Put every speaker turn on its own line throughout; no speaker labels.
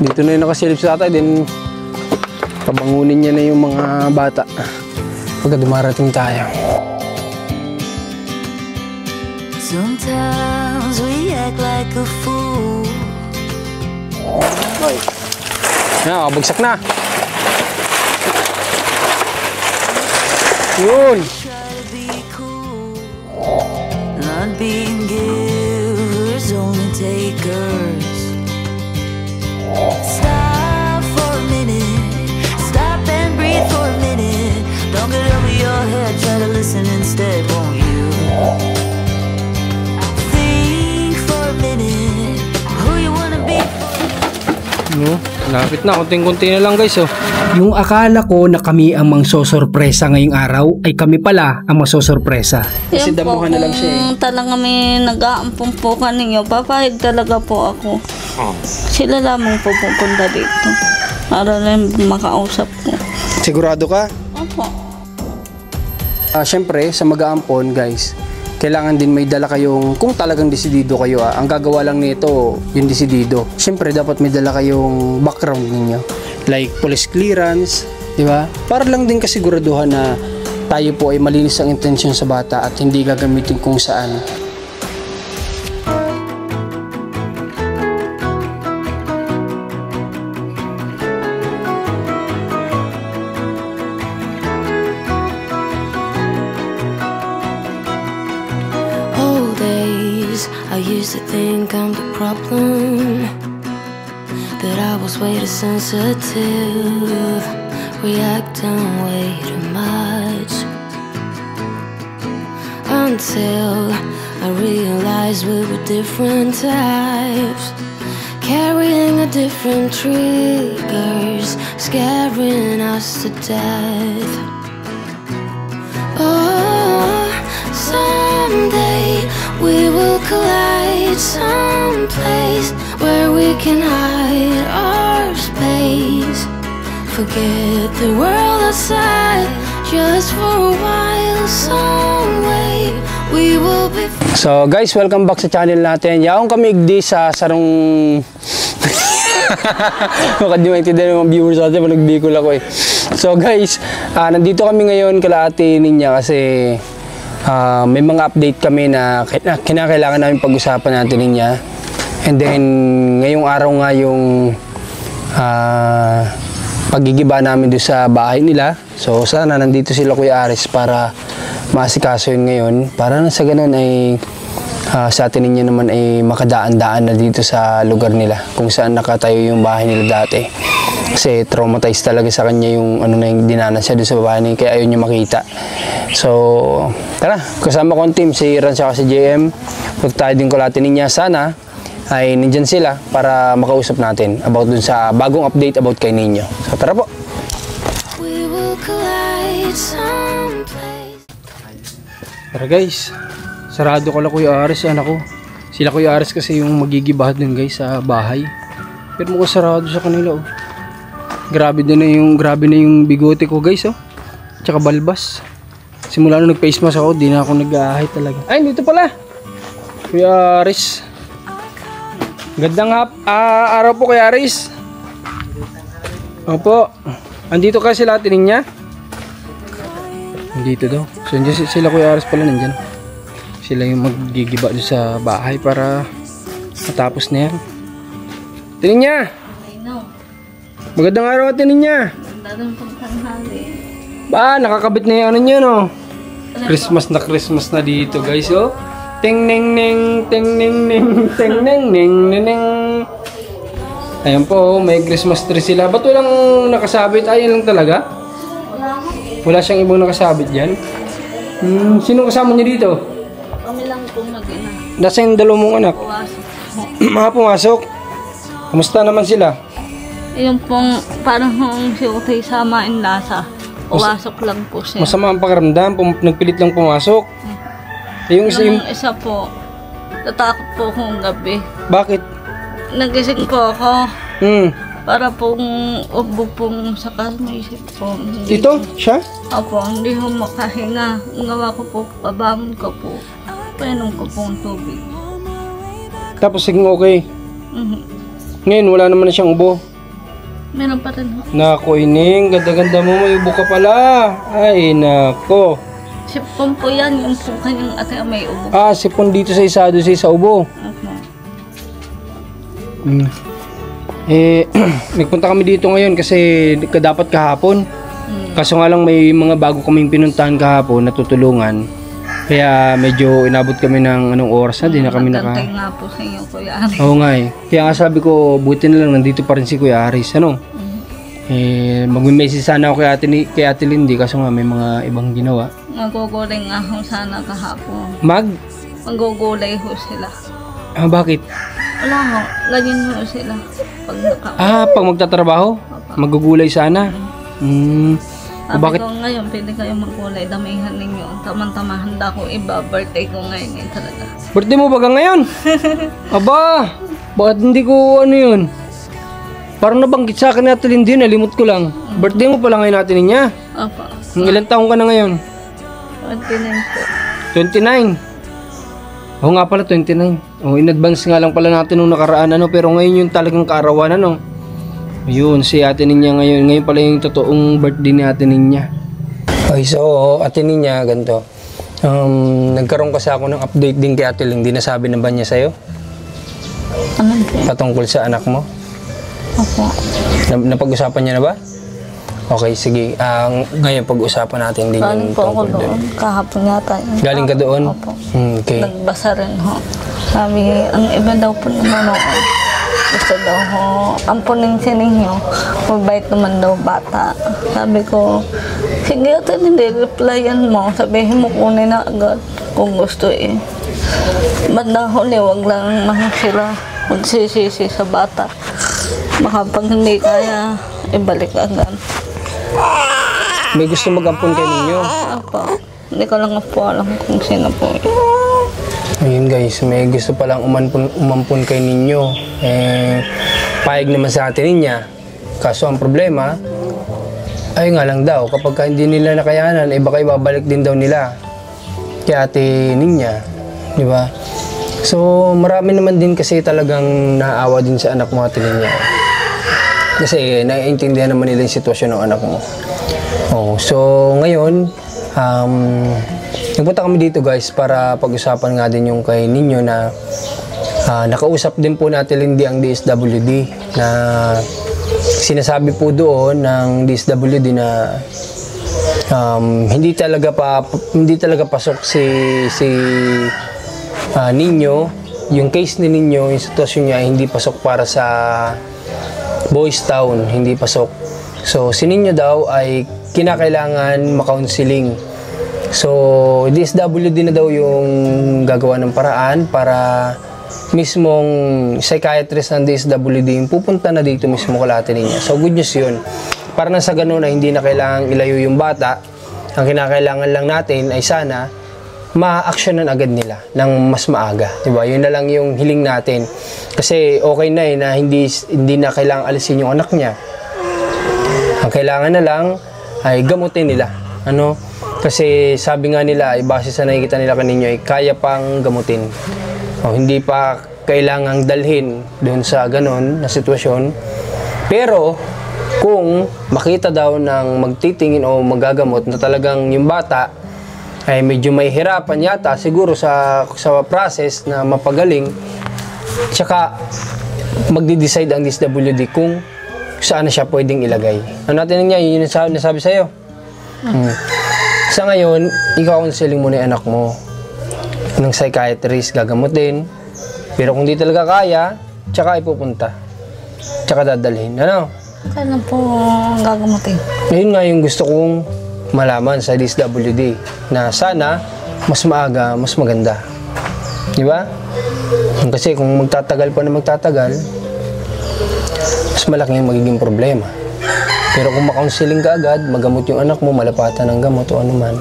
Dito na yung nakasilip sa tatay, then pabangunin niya na yung mga bata pagka dumarating tayo.
Sometimes we act like a fool.
Ay. Bagsak na. Yun.
Not being givers, only takers. Stop for a minute. Stop and breathe for a minute. Don't get over your head, try to listen instead, won't you? Think for a minute who you wanna be.
Lapit na, kunting-kunti na lang guys.
Yung akala ko na kami ang mangsosorpresa ngayong araw ay kami pala ang masosorpresa.
Kasi damuhan na lang siya
Kung talaga may nag-aampong po ninyo, papayag talaga po ako. Sila lamang po pupunta dito para lang makausap ko.
Sigurado ka?
Opo.
Siyempre, sa mag-aampon guys, kailangan din may dala kayong, kung talagang desidido kayo ang gagawa lang nito, yung desidido. Siyempre, dapat may dala kayong background ninyo. Like police clearance, di ba? Para lang din kasiguraduhan na tayo po ay malinis ang intensyon sa bata at hindi gagamitin kung saan.
I used to think I'm the problem, that I was way too sensitive, reacting way too much, until I realized we were different types, carrying a different triggers, scaring us to death. Oh, someday we will collide someplace where we can hide our space. Forget the world outside just for a while. Some way we will be.
So guys, welcome back sa channel natin. Yaong kami igdi sa sarong baka di maintindihan ng mga viewers natin pag nag-Bicol ako eh. So guys, nandito kami ngayon kala Ate Ninya kasi may mga update kami na kinakailangan namin pag-usapan natin niya. And then ngayong araw nga yung pagigiba namin doon sa bahay nila. So sana nandito sila Kuya Aris para maasikaso yun ngayon. Para na sa ganun ay sa Ate Ninya naman ay makadaan-daan na dito sa lugar nila kung saan nakatayo yung bahay nila dati. Kasi traumatized talaga sa kanya yung ano na yung dinanas siya doon sa bahay niya, kaya ayaw niya makita. So tara, kasama ko ang team, si Ran at si JM. Huwag tayo din kala Ate Ninya, sana ay nandyan sila para makausap natin about dun sa bagong update about kay Ninyo. So tara po. Tara guys, sarado ko lang Kuya Aris, anak ko. Sila Kuya Aris kasi yung magigibahad din guys sa bahay. Pero mukhang sarado sa kanila oh. Grabe na yung bigote ko guys oh. Tsaka balbas. Simula nung nag-face mask ako, di na ako nag-ahit talaga. Ay, dito pala. Kuya Aris. Gandang araw po Kuya Aris. Opo. Andito ka sila Ate Ninya? Andito daw. So sila Kuya Aris pala nandyan. Sila yung magigiba sa bahay para matapos na yan. Ate Ninya! Magandang araw Ate Ninya.
Magandang pagtanghali.
Ba, nakakabit na yung ano nyo no. Christmas na dito guys oh. Ting ning ning, ting ning ning, ting ning ning ning. Ayan po, may Christmas tree sila. Ba't walang nakasabit? Ayan lang talaga? Wala siyang ibang nakasabit dyan? Sino kasama niyo dito?
Kami lang po mag-ina.
Nasa yung dalawang mong anak?
Pumasok.
Mga pumasok? Kamusta naman sila?
Yung pong parang si Utay samain lasa. Pumasok lang po siya.
Masama ang pakiramdam, nagpilit lang pumasok. Yung
isa po, natakot po akong gabi.
Bakit?
Nagising po ako. Para pong ubo pong sa isip po.
Ito? Siya?
Opo, hindi ho makahinga. Ang gawa ko po, pabangon ko po. Painom ko pong tubig.
Tapos siging okay. Ngayon wala naman na siyang ubo.
Meron pa rin ho.
Nako, Ining, ganda-ganda mo, may ubo ka pala. Ay, nako.
Sipon po yan, yung po kanyang ate may ubo.
Ah, sipon dito sa isa, doon sa ubo.
Opo.
Nagpunta kami dito ngayon kasi dapat kahapon. Kaso nga lang may mga bago kaming pinuntahan kahapon na tutulungan. Kaya medyo inabot kami ng anong oras na, di na kami
Magantay nga po sa inyo, Kuya Ari.
Oo nga eh. Kaya nga sabi ko, buti na lang nandito pa rin si Kuya Aris. Ano? Mag-message sana ako kay Ate Lindy kaso nga may mga ibang ginawa.
Magugulay nga ho sana kahapon. Magugulay ho sila.
Ah, bakit?
Wala ho, ganyan ho sila. Pag
Pag magtatrabaho? Magugulay sana?
Sabi
Bakit?
ko ngayon, pwede kayo magkulay, damihan ninyo. Tama-tama, handa ko iba, birthday ko ngayon talaga.
Birthday mo baga ngayon? Aba, bakit hindi ko ano yun? Parang nabanggit sa akin natin hindi, nalimot ko lang. Birthday mo pala ngayon natin niya.
Opo.
Ilang taong ka na ngayon?
29 po.
29. Oo nga pala, 29. Oh, in advance nga lang pala natin nung nakaraan pero ngayon yung talagang kaarawan Ayun, si Ate Ninya ngayon. Ngayon pala yung totoong birthday ni Ate Ninya. Okay, so Ate Ninya, ganito. Nagkaroon kasi ako ng update din kay Ate Lindy. Nasabi na ba niya sa'yo?
Ano po?
Patungkol sa anak mo?
Opo.
Napag-usapan niya na ba? Okay, sige. Ngayon pag-usapan natin din
Galing
yung
po ako
tungkol doon.
doon. Kahapon yata yun.
Galing ka doon?
Opo.
Okay.
Nagbasa rin ho. Sabi, ang iba daw po naman ako. Gusto daw ho. Ampunin siya ninyo. Mabait naman daw bata. Sabi ko, sige ate, hindi replyan mo. Sabihin mo kunin na agad kung gusto eh. Bandang huli, wag lang sila magsisisi sa bata. Baka pag hindi kaya, ibalik agad.
May gusto mag-ampun kay ninyo?
Opo. Hindi ko lang po alam kung sino po.
Ayun guys, may gusto palang umampun kay ninyo. Payag naman sa Ate Ninya. Kaso ang problema, ay nga lang daw, kapag hindi nila nakayanan, baka ibabalik din daw nila kay Ate Ninya. Di ba? So, marami naman din kasi talagang naawa din sa anak mo, Ate Ninya. Kasi naiintindihan naman nila yung sitwasyon ng anak mo. Oh, so ngayon, nagpunta kami dito guys para pag-usapan nga din yung kay ninyo na nakausap din po natin Lindy ang DSWD na sinasabi po doon ng DSWD na hindi talaga pasok si Ninyo, yung case ni Ninyo, yung sitwasyon niya hindi pasok para sa Boys Town, hindi pasok. So si Ninyo daw ay kinakailangan makaunseling. So, DSWD na daw yung gagawa ng paraan para mismong psychiatrist ng DSWD yung pupunta na dito mismo kay Ate Ninya. So, good news yun. Para na sa ganun na hindi na kailangang ilayo yung bata, ang kinakailangan lang natin ay sana ma-actionan agad nila ng mas maaga. Diba? Yun na lang yung hiling natin. Kasi okay na na hindi na kailangang alisin yung anak niya. Ang kailangan na lang ay gamutin nila. Kasi sabi nga nila, base sa nakikita nila kaninyo, ay kaya pang gamutin. Hindi pa kailangang dalhin doon sa ganon na sitwasyon. Pero, kung makita daw ng magtitingin o magagamot na talagang yung bata ay medyo may hirapan yata siguro sa process na mapagaling, tsaka magdi-decide ang DSWD kung saan na siya pwedeng ilagay. Ano natin niya, yun yung nasabi sa'yo. Sa ngayon, ikaw-counseling mo na yung anak mo ng psychiatrist, gagamutin. Pero kung di talaga kaya, tsaka ipupunta. Tsaka dadalhin.
Kailan po gagamutin?
Yun nga yung gusto kong malaman sa DSWD na sana mas maaga, mas maganda. Di ba? Kasi kung magtatagal pa na magtatagal, mas malaki yung magiging problema. Pero kung makaunseling ka agad, magamot yung anak mo, malapatan ng gamot o anuman.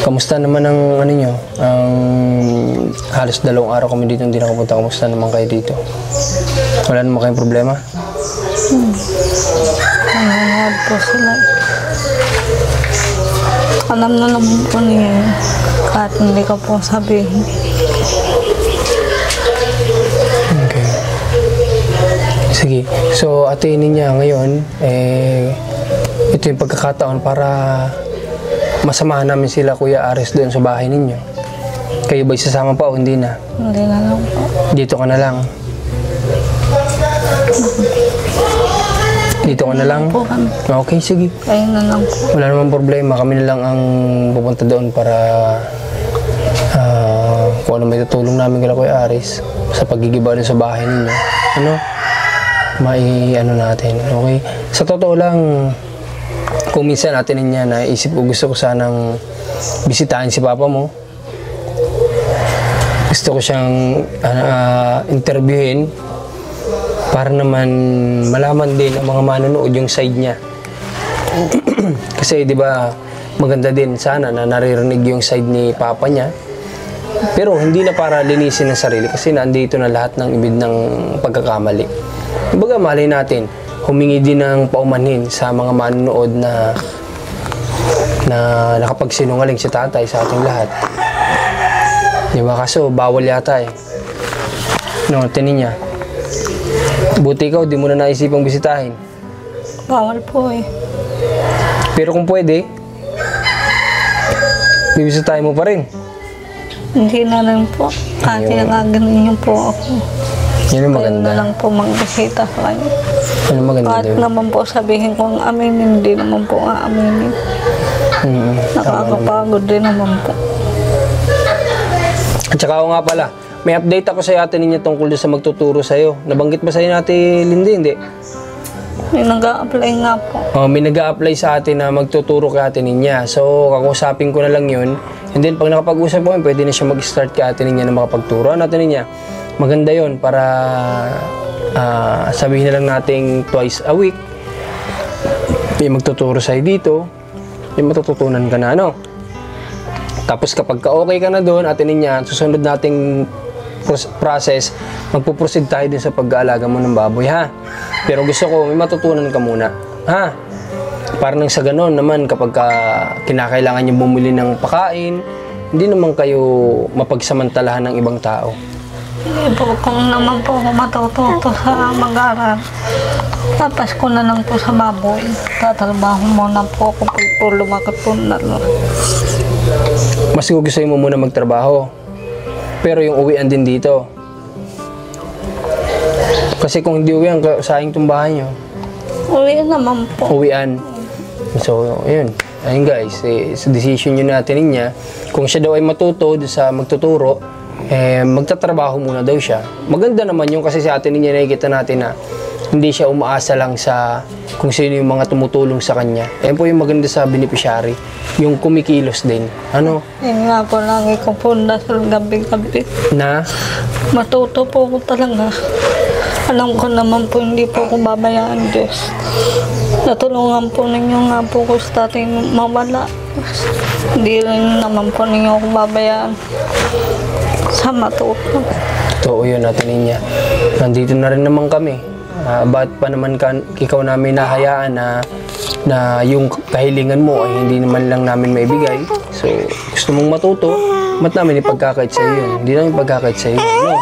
Kamusta naman ang nyo? Halos 2 araw kami dito hindi nakapunta. Kamusta naman kayo dito? Wala naman kayong problema?
Nanonood po sila. Alam na naman po niya. Kahit hindi ko po sabihin.
Okay. Sige. So, atinin niya ngayon, ito yung pagkakataon para masamahan namin sila Kuya Aris doon sa bahay ninyo. Kayo ba'y sasama pa o hindi na?
Hindi na lang po.
Dito ka na lang. Dito ka na lang?
Po kami.
Okay, sige.
Kayo na lang po.
Wala namang problema. Kami na lang ang pupunta doon para kung ano may tutulong namin kay Kuya Aris sa pagigiba doon sa bahay ninyo. Ano? Natin. Okay? Sa totoo lang, kung minsan natin niya naisip ko, gusto ko sanang bisitahin si Papa mo. Gusto ko siyang interviewin para naman malaman din ang mga manonood yung side niya. Kasi 'di ba, maganda din sana na naririnig yung side ni Papa niya. Pero hindi na para linisin ang sarili kasi nandito na lahat ng ibid ng pagkakamali. Kumbaga, malay natin, humingi din ng paumanhin sa mga manonood na nakapagsinungaling si tatay sa ating lahat. Di ba? Kaso, bawal yata eh. No, tinin niya. Buti ikaw, di mo na naisipang bisitahin.
Bawal po eh.
Pero kung pwede, bibisitahin mo pa rin.
Hindi na lang po. Kasi nagaganon niyo po ako.
Yun ang
Kayo
maganda.
na lang po magbisita sa kanya.
Yun ang maganda
Kahit
doon.
naman po sabihin kong aminin, hindi naman po aaminin. Nakakapagod din naman po.
At saka ako nga pala, may update ako sa ate ninyo tungkol sa magtuturo sa'yo. Nabanggit ba sa'yo natin, Lindy? Hindi.
May nag-a-apply nga po.
Oh, may nag-a-apply sa atin na magtuturo kay ate niya. So, kakusapin ko na lang yun. And then, pag nakapag-usap ko, pwede na siya mag-start kay ate niya na makapagturo. Ano ate niya? Maganda yon para sabihin na lang nating twice a week. May magtuturo sa'yo dito. May matututunan ka na, ano? Tapos kapag ka-okay ka na doon, ate niya, susunod nating process, magpuproceed tayo din sa pag-aalaga mo ng baboy, ha? Pero gusto ko, may matutunan ka muna, ha? Para nang sa ganon naman, kapag kinakailangan niyo bumili ng pakain, hindi naman kayo mapagsamantalahan ng ibang tao.
Hindi po, kung naman po ako matututo sa mag-aral, tapos ko na lang po sa baboy. Tatrabaho muna po ako po lumaki po na lang.
Mas gugustuhin mo muna magtrabaho. Pero yung uwian din dito. Kasi kung hindi uwian, sayang itong bahay nyo.
Uwi naman po.
Uwian. So, yun. Ayun guys, sa decision nyo natin niya, kung siya daw ay matuto sa magtuturo, magtatrabaho muna daw siya. Maganda naman yung kasi sa atin niya nakikita natin na hindi siya umaasa lang sa kung sino yung mga tumutulong sa kanya. Ayan po yung maganda sa beneficiary. Yung kumikilos din. Ano?
Yun nga po, lagi ko po dasal gabi-gabi.
Na?
Matuto po ko talaga. Alam ko naman po, hindi po ako babayaan, Diyos. Natulungan po ninyo nga po ko sa ating mawala. Hindi rin naman po ninyo ako babayaan sa matuto.
Totoo yun natin niya. Nandito na rin naman kami. Ba't pa naman ikaw namin nahayaan na yung kahilingan mo ay hindi naman lang namin maibigay. So, gusto mong matuto, ba't namin ipagkakait sa iyo yun? Hindi namin ipagkakait sa iyo. No?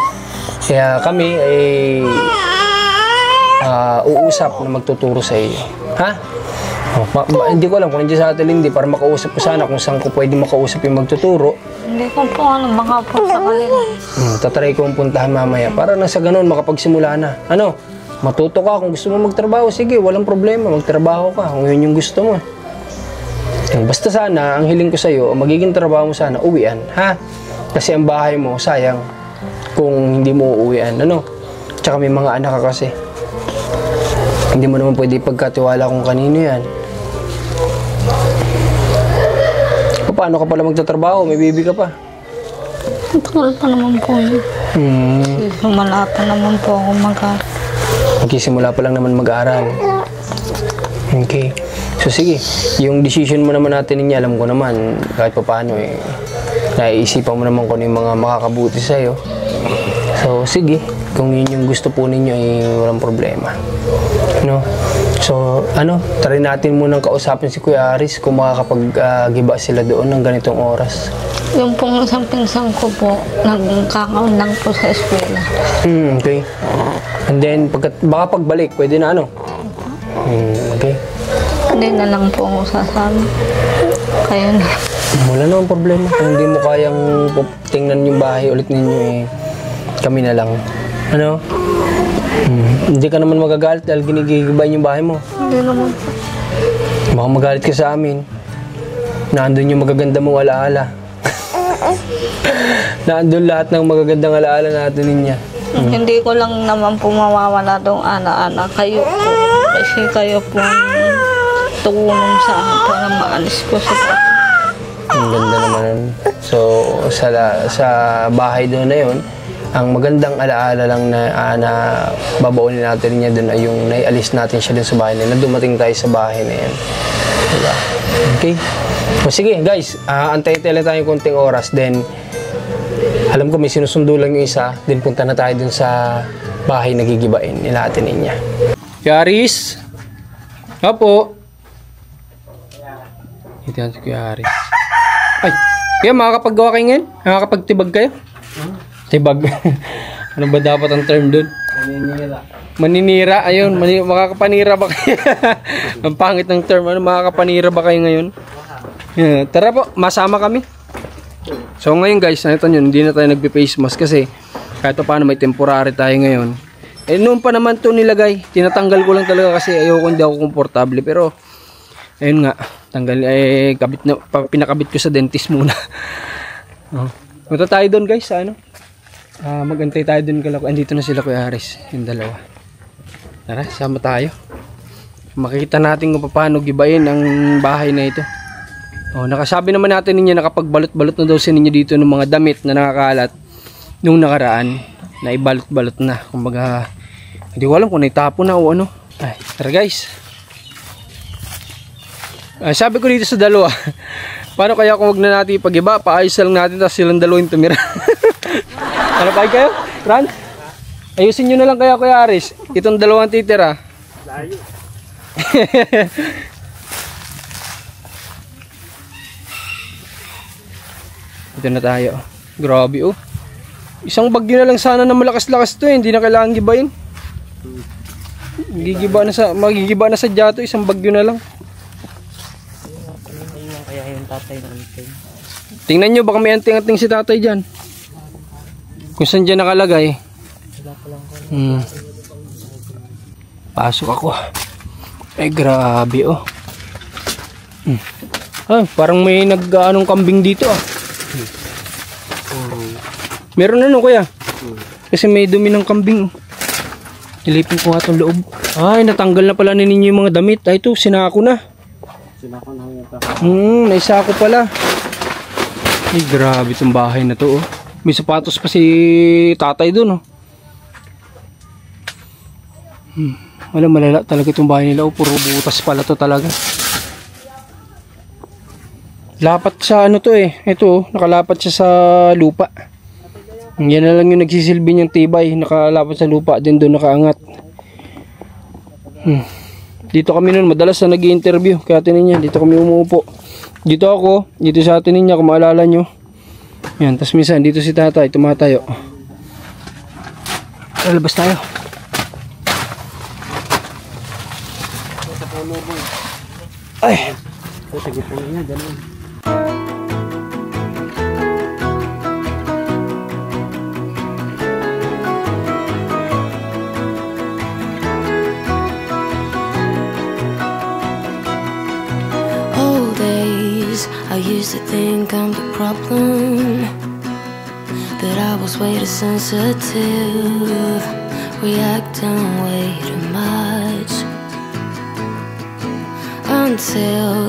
Kaya kami ay uusap na magtuturo sa iyo. Ha? Hindi ko alam kung nandiyan sa atin hindi para makausap ko sana kung saan ko pwede makausap yung magtuturo.
Hindi ko po baka po sa kanila.
Tatry ko ang puntahan mamaya para na sa ganun makapagsimula na. Ano? Matuto ka kung gusto mo magtrabaho, sige, walang problema, magtrabaho ka kung yun yung gusto mo. Basta sana, ang hiling ko sa'yo, magiging trabaho mo sana, uwian, ha? Kasi ang bahay mo, sayang, kung hindi mo uwian, ano? Tsaka may mga anak ka kasi. Hindi mo naman pwede pagkatiwala kung kanino yan. Paano ka pala magtatrabaho? May baby ka pa.
Matagal pa naman po yun. Malata naman po ako
Magsisimula pa lang naman mag-aaral. Okay. So sige, yung decision mo naman natin niya, alam ko naman, kahit pa paano naiisipan mo naman kung yung mga makakabuti sa'yo. So sige, kung yun yung gusto po ninyo, walang problema. No? So, try natin munang kausapin si Kuya Aris kung makakapag-giba sila doon ng ganitong oras.
Yung pong isang pinsan ko po, nagkakaon lang po sa eskwela.
Okay. And then, baka pagbalik, pwede na okay.
Hindi na lang po ako sasama. Kaya na.
Wala namang problema. Kung hindi mo kayang tingnan yung bahay ulit ninyo, kami na lang. Hindi ka naman magagalit dahil ginigigibayin yung bahay mo.
Hindi naman po.
Baka magalit ka sa amin. Nandun yung magaganda mong alaala. Nandun lahat ng magagandang alaala natin niya.
Hindi ko lang naman po mawawala doong ana-ana. Kayo po. Kasi kayo po tumulong sa akin para maalis ko sa papa.
Ang ganda naman. So, sa bahay doon na yun, ang magandang alaala lang na babaunin natin niya doon ay yung naialis natin siya doon sa bahay na dumating tayo sa bahay na yan. Diba? Okay? O sige guys, antay-antay lang tayo konting oras. Then, alam ko may sinusundo lang yung isa. Then punta na tayo doon sa bahay na gigibain nila atin niya. Yaris! Opo! Ito yan si Kuya Aris. Ay! Kaya makakapaggawa kayo ngayon? Makakapagtibag kayo? Tibag. Ano ba dapat ang term doon? Maninira. Maninira, ayun. Makakapanira ba kayo? Ang pangit ng term. Makakapanira ba kayo ngayon? Yeah. Tara po, masama kami. So ngayon guys, nakita nyo, hindi na tayo nagpe-face mask kasi kahit pa paano may temporary tayo ngayon. Noon pa naman to nilagay. Tinatanggal ko lang talaga kasi ayoko, hindi ako komportable. Pero, ayun nga. Pinakabit ko sa dentist muna. Punta tayo doon guys sa magantay tayo doon kala ko. Andito na sila Kuya Aris, yung dalawa. Tara, sama tayo. Makikita natin kung paano gibayin ang bahay na ito. Nakasabi naman natin ninyo nakapagbalot-balot na daw sa ninyo dito ng mga damit na nakakalat nung nakaraan na ibalot-balot na. Kumbaga, hindi ko alam kung naitapon na o ano. Ay, tara guys. Sabi ko dito sa dalawa, paano kaya kung wag na natin ipag-iba, paayos lang natin tapos silang dalawang tumira. Ano pa kayo? Franz? Ayusin nyo na lang kaya Kuya Aris. Itong dalawang titira. Layo. Ito na tayo. Grabe oh. Isang bagyo na lang sana na malakas-lakas to hindi na kailangan gibayin. Magigiba na sa jato, isang bagyo na lang. Kaya yung tatay na anting. Tingnan nyo, baka may anting-anting si tatay dyan. Kung saan dyan nakalagay. Pasok ako. Ay grabe oh. Parang may nag-anong kambing dito ah. Meron kuya? Kasi may dumi ng kambing. Ilipin ko nga itong loob. Ay, natanggal na pala ninyo yung mga damit. Ay, ito, sinako na. Sinako na yung naisako pala. Ay, grabe itong bahay na to, oh. May sapatos pa si tatay dun, oh. Wala, malala talaga itong bahay nila, oh. Puro butas pala to talaga. Lapat sa to, eh. Ito, oh, nakalapat siya sa lupa. Yan na lang yung nagsisilbi niyang tibay. Nakalapat sa lupa din doon nakaangat. Dito kami noon madalas na nag-i-interview kaya atin niya. Dito kami umuupo. Dito ako. Dito sa atin niya kung maalala nyo. Yan. Tapos minsan dito si tatay tumatayo. Lalabas tayo. Ay!
I used to think I'm the problem, that I was way too sensitive, reacting way too much, until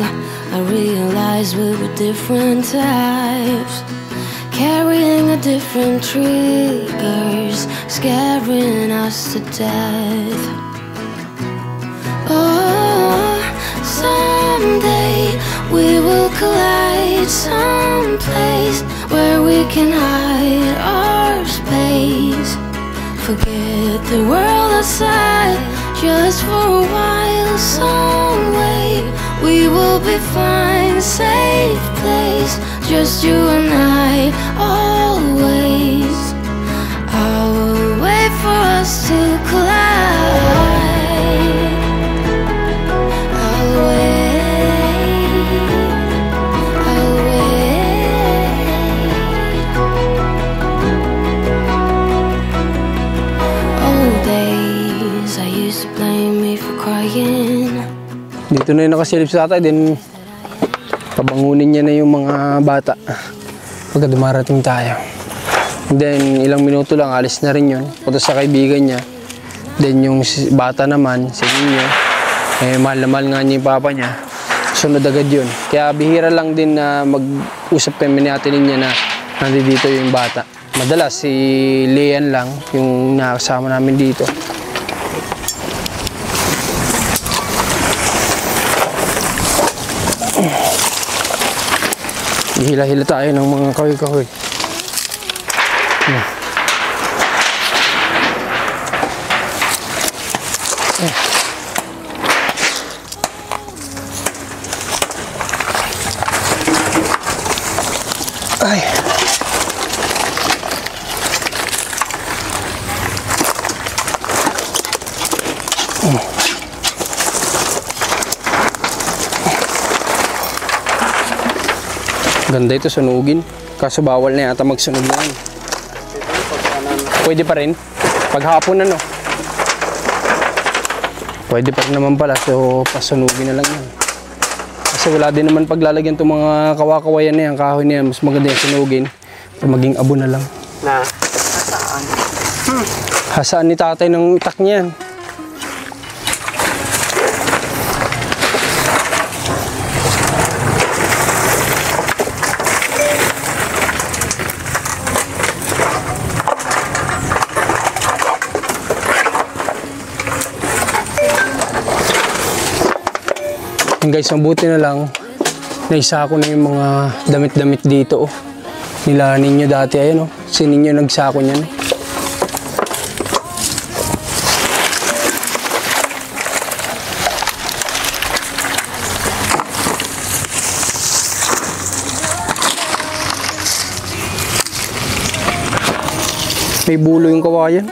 I realized we were different types, carrying a different triggers, scaring us to death. Oh, someday we will collide someplace where we can hide our space, Forget the world outside just for a while, some way. We will be fine, safe place, just you and I, always. I will wait for us to collide. I'll wait, I'll wait. Old days, I used to blame me for crying.
Dito na yung nakasilip sa tatay, then pabangunin niya na yung mga bata pagka dumarating tayo. And then ilang minuto lang, alis na rin yun, punta sa kaibigan niya. Then yung bata naman, si Nino, mahal na mahal nga niya yung papa niya, sunod agad yun. Kaya bihira lang din na mag-usap kami ni Ate Ninya na nandito yung bata. Madalas si Leon lang yung nakasama namin dito. Hila-hila tayo ng mga kahoy-kahoy. Ay. Ganda ito, sunugin. Kaso bawal na yata magsunog na yan. Pwede pa rin. Paghapon ano. Pwede pa rin naman pala. So, pasunugin na lang yan. Kasi wala din naman paglalagyan itong mga kawakawayan na yan, kahoy na yan. Mas maganda yung sunugin. Para maging abo na lang.
Na, hasaan.
Hasaan ni tatay ng itak niyan. Guys, mabuti na lang naisa ko na yung mga damit-damit dito. Oh. Nila ninyo dati, ayun oh. Si ninyo nagsako niyan. May bulo yung kawayan.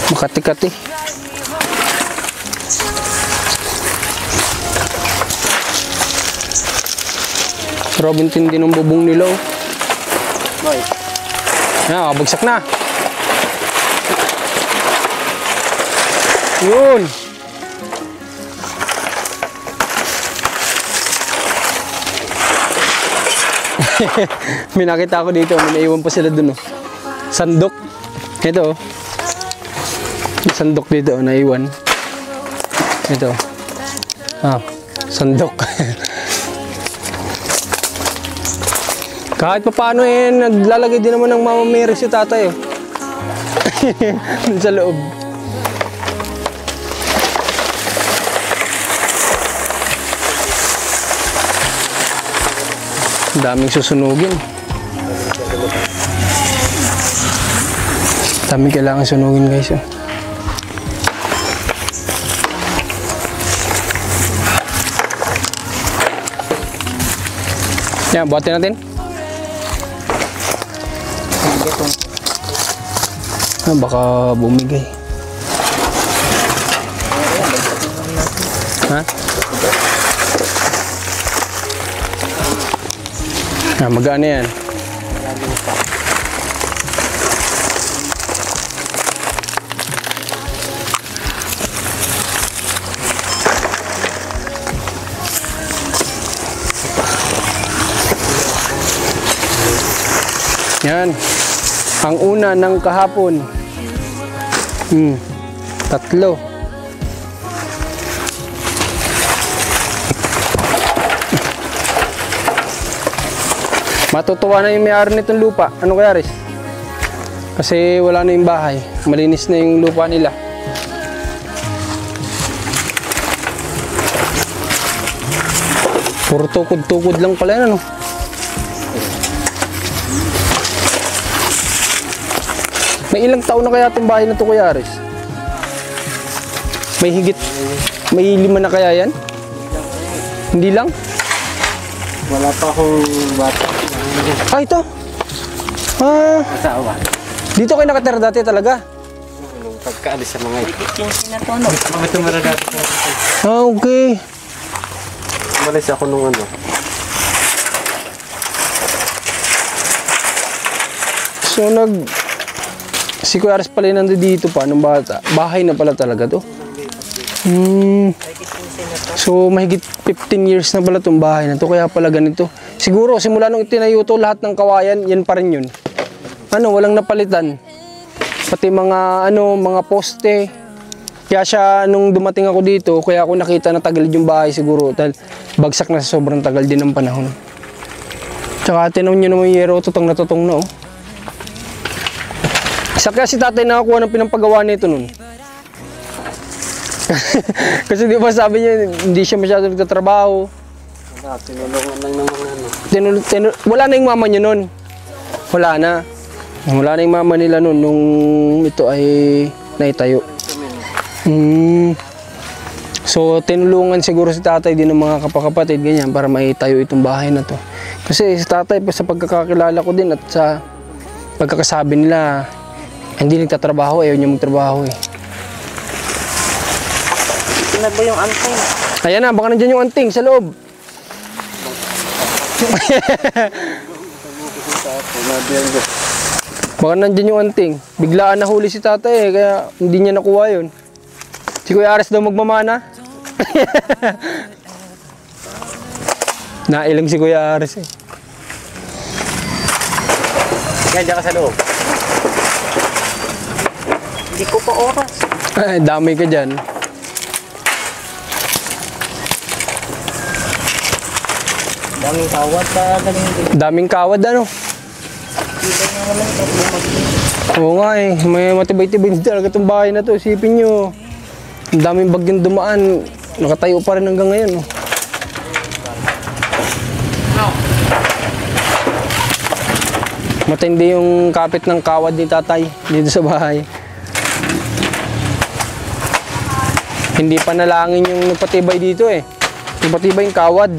Makati-kati. Grabe tindi ng bubong nila.
Boy.
Yan, bagsak na. Yun. May nakita ko dito, may naiwan pa sila dun. Oh. Sandok. Ito. May sandok dito, naiwan. Ito. Ah, sandok. Kahit pa paano naglalagay din naman ng Mama Mary si tatay. Oh. Sa loob. Daming susunugin. Daming kailangan sunugin, guys. Oh. Yan, buhatin natin. Ah, baka bumigay. Ha? Ah, magaan na yan. Yan. Ang una ng kahapon. 3. Matutuwa na yung may-ari nitong lupa. Ano kaya, Riz? Kasi wala na yung bahay. Malinis na yung lupa nila. Puro tukod-tukod lang pala yan, ano? May ilang taon na kaya itong bahay na ito, Kuya Aris? May higit, may 5 na kaya yan? Hindi lang?
Wala pa akong bata.
Ah, ito. Ah,
Asawa.
dito kayo nakatira dati talaga?
Nung pagkaalis sa mga ito. Kinsin na to, ano? Mga tumira dati.
Ah, okay.
Umalis ako nung ano.
So, si Kuya Aris pala yung nandun dito pa, nung bata. Bahay na pala talaga to. So, mahigit 15 years na pala itong bahay na to. Kaya pala ganito. Siguro, simula nung itinayo to, lahat ng kawayan, yan pa rin yun. Ano, walang napalitan. Pati mga, mga poste. Kaya siya, nung dumating ako dito, kaya ako nakita na tagalid yung bahay siguro. Dahil bagsak na sa sobrang tagal din ng panahon. Tsaka, tinaw nyo naman yung yero, tutong na oh. Isa kaya si tatay nakakuha ng pinampagawa nito nun. Kasi di ba sabi niya, hindi siya masyado nagtatrabaho.
Wala, tinulungan lang naman ano.
Wala na yung mama niya nun. Wala na. Wala na yung mama nila nun nung ito ay naitayo. So, tinulungan siguro si tatay din ng mga kapakapatid, ganyan, para maitayo itong bahay na to. Kasi si tatay, sa pagkakakilala ko din at sa pagkakasabi nila, hindi nagtatrabaho, ayaw niya magtrabaho eh.
Sino ba yung anting?
Ayan na, baka nandiyan yung anting sa loob. Baka nandiyan yung anting. Biglaan nahuli si tatay eh, kaya hindi niya nakuha yun. Si Kuya Aris daw magmamana. Nailang si Kuya Aris eh.
Yan, dyan ka sa loob. Hindi ko pa oras.
Ay, damay ka dyan.
Daming kawat pa galing din.
Daming kawad ano. Oo nga eh, may matibay-tibay din talaga itong bahay na to. Isipin nyo, ang daming bagyong dumaan, nakatayo pa rin hanggang ngayon. Oh. Matindi yung kapit ng kawad ni tatay dito sa bahay. Hindi pa nalangin yung nagpatibay dito eh. Nagpatibay yung kawad.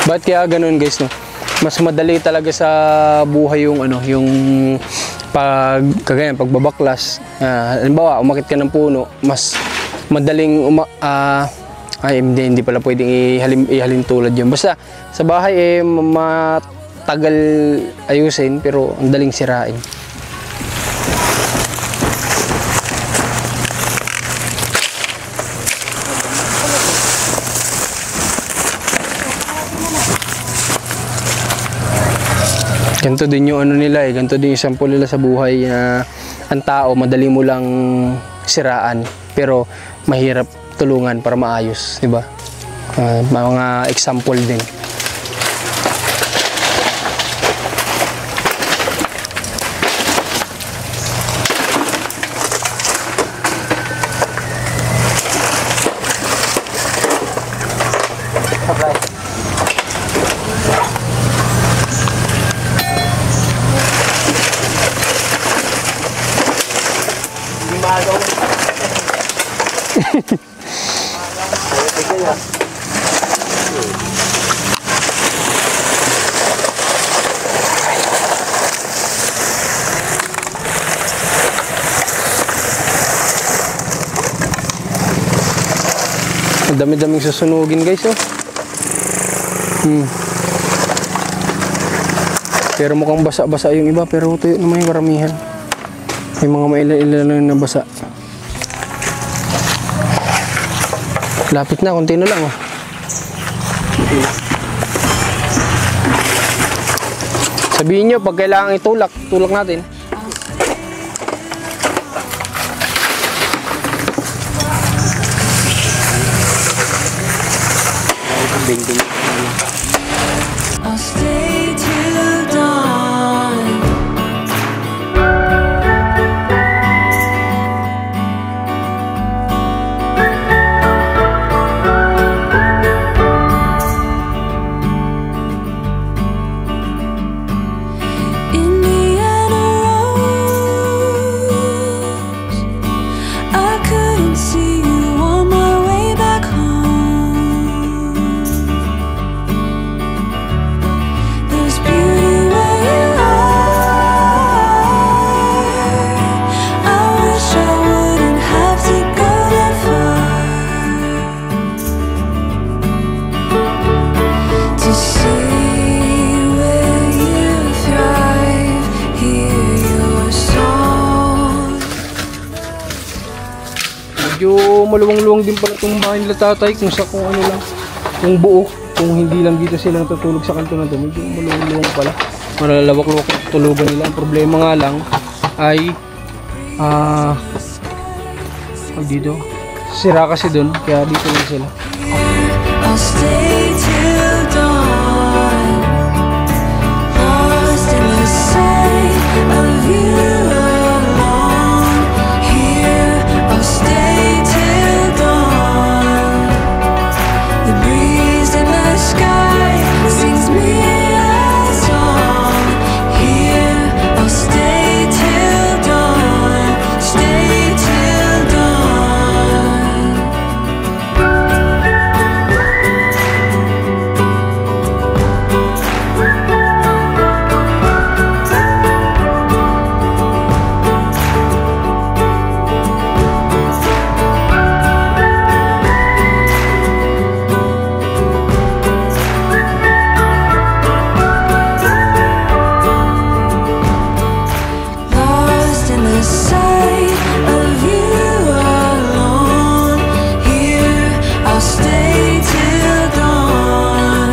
Ba't kaya ganun guys, no? Mas madali talaga sa buhay yung yung pagbabaklas. Halimbawa, umakit ka ng puno, mas madaling hindi pala pwedeng ihalin tulad yun. Basta sa bahay matagal ayusin pero ang daling sirain. Ganito din yung nila ganito din yung sample nila sa buhay na ang tao madali mo lang siraan pero mahirap tulungan para maayos, di ba? Mga example din. Dami-daming susunugin guys, oh. Pero mukhang basa-basa yung iba, pero tuyo naman yung karamihan. May mga mailan-ilan na basa. Lapit na, konti na lang, oh. Sabihin nyo, pag kailangan itulak, tulak natin.
maluwang-luwang din pala itong bahay nila tatay kung sa kung ano lang, kung buo. Kung hindi lang dito sila natutulog sa kanto na ito, medyo maluwang-luwang pala. Malalawak-luwak yung tulugan nila. Ang problema nga lang ay dito. Sira kasi dun, kaya dito lang sila.
I'll stay till dawn, lost in the sight of you alone. Here I'll stay till dawn. The breeze in the sky sings me a song. Here I'll stay till dawn, stay till dawn. Lost in the sight of you alone. Here I'll stay till dawn.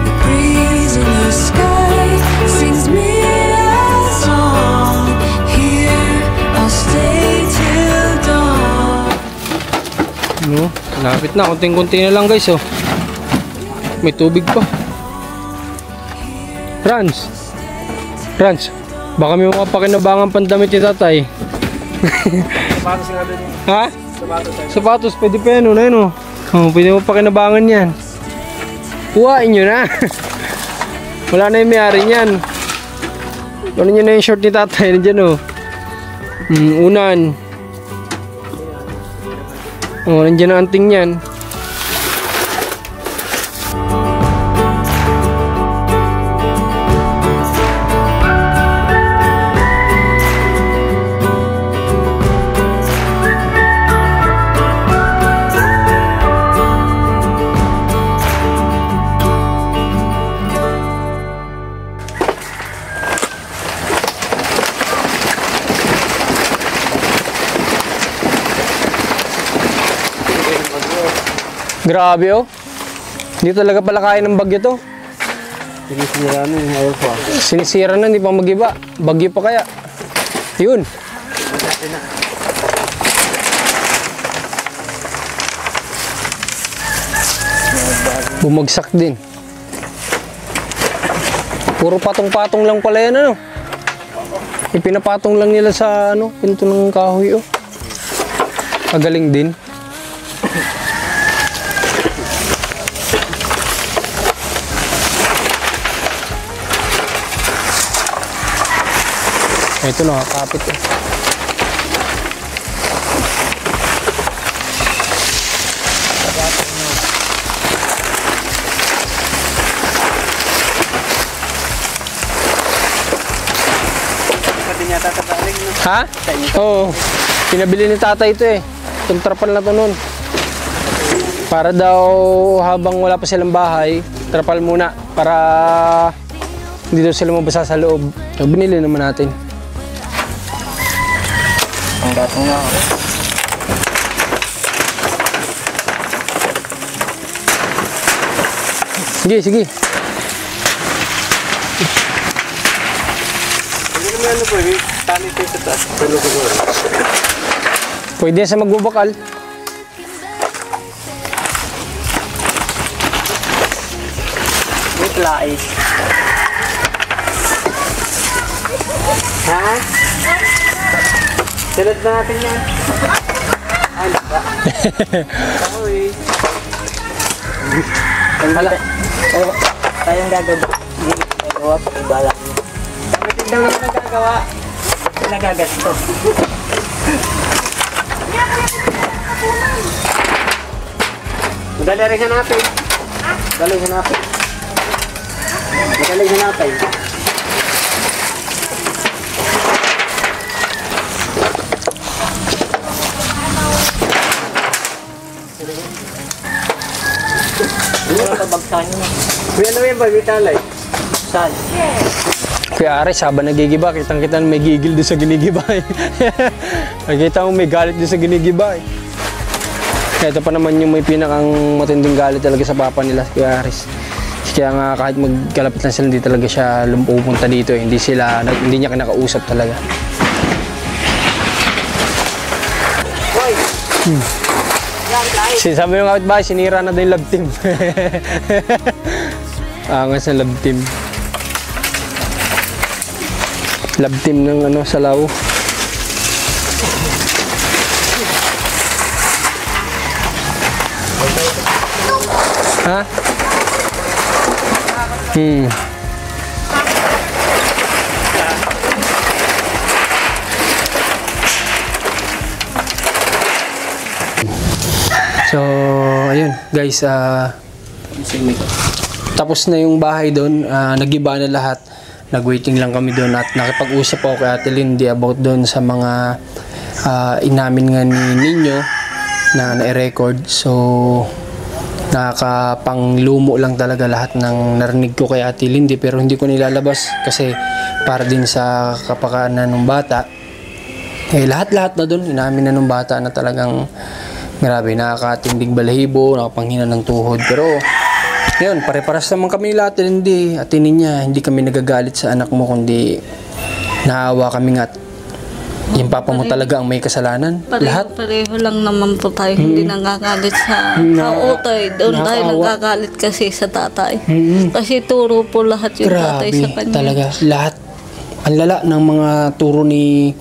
The breeze in the sky sings me a song. Here I'll stay till dawn.
No, lapit na, konting-konti na lang guys, oh. May tubig pa. Franz, baka may mga pakinabangan pandamit ni tatay.
Sapatos nga doon.
Ha?
Sapatos tayo.
Sapatos, pwede pa yan, oh, na yun, oh. Oh, pwede mo pakinabangan yan. Kuhain nyo na. Wala na yung may-ari niyan. Ano nyo na yung short ni tatay, nandiyan, oh. Unan. Oh, nandiyan ang anting niyan. Grabe, oh. Hindi talaga pala kaya ng bagyo to.
Sinisira na yung ayaw pa.
Sinisira na, hindi pa mag-iba. Bagyo pa kaya. Yun. Bumagsak din. Puro patong-patong lang pala yan, ano. Ipinapatong lang nila sa, ano, pinto ng kahoy, oh. Magaling din. Ito nakakapit, eh.
Pati niya tatapaling, no?
Ha? Oo. Pinabili ni tatay ito, eh. Itong trapal na to nun. Para daw habang wala pa silang bahay, trapal muna para hindi daw sila mabasa sa loob. So, binili naman natin.
Ang gatong nga ako.
Sige, sige.
Hindi naman ano pwede. Tali tayo sa taas. Pero siguro.
Pwede yan sa magbubakal.
Wait, lais. Ha? Sunod na natin yan. Ano ba? Uy. Hala. Tayong gagawa. Hindi gagawa pa kung balak mo. Kami tignan naman ang gagawa. Nagagasto. Madali rin hanapin. Madali hanapin. Madali hanapin. Kuya, ano yan ba? May talay? Saan?
Kuya Ares, habang nagigiba, kitang-kita may gigil doon sa ginigiba, eh. Nakita mo may galit doon sa ginigiba, eh. Ito pa naman yung may pinakang matinding galit talaga sa papa nila, si Kuya Aris. Kaya nga kahit magkalapit lang sila, hindi talaga siya pupunta dito eh. Hindi niya kinakausap talaga. Sabi ng kapitbahay, sinira na din yung love team. Angas na love team. Love team ng Salaw. Ha? So, ayun guys, tapos na yung bahay doon, nag-iba na lahat. Nag-waiting lang kami doon at nakipag-usap ako kay Ate Lindy about doon sa mga inamin nga ni Ninyo na na-record. So, nakakapanglumo lang talaga lahat ng narinig ko kay Ate Lindy, pero hindi ko nilalabas kasi para din sa kapakanan ng bata. Lahat-lahat na doon, inamin na ng bata na talagang grabe, nakakatindig balahibo, nakapanghina ng tuhod. Pero, yun, pare-paras naman kami nila Ate Lindy, Ate Ninya, hindi kami nagagalit sa anak mo, kundi naawa kami nga. Yung papa mo talaga ang may kasalanan. Lahat.
Pareho lang naman po tayo, hindi nagagalit sa utoy. Doon tayo nagagalit kasi sa tatay. Kasi turo po lahat yung tatay sa kanya.
Talaga, lahat. Ang lala ng mga turo ni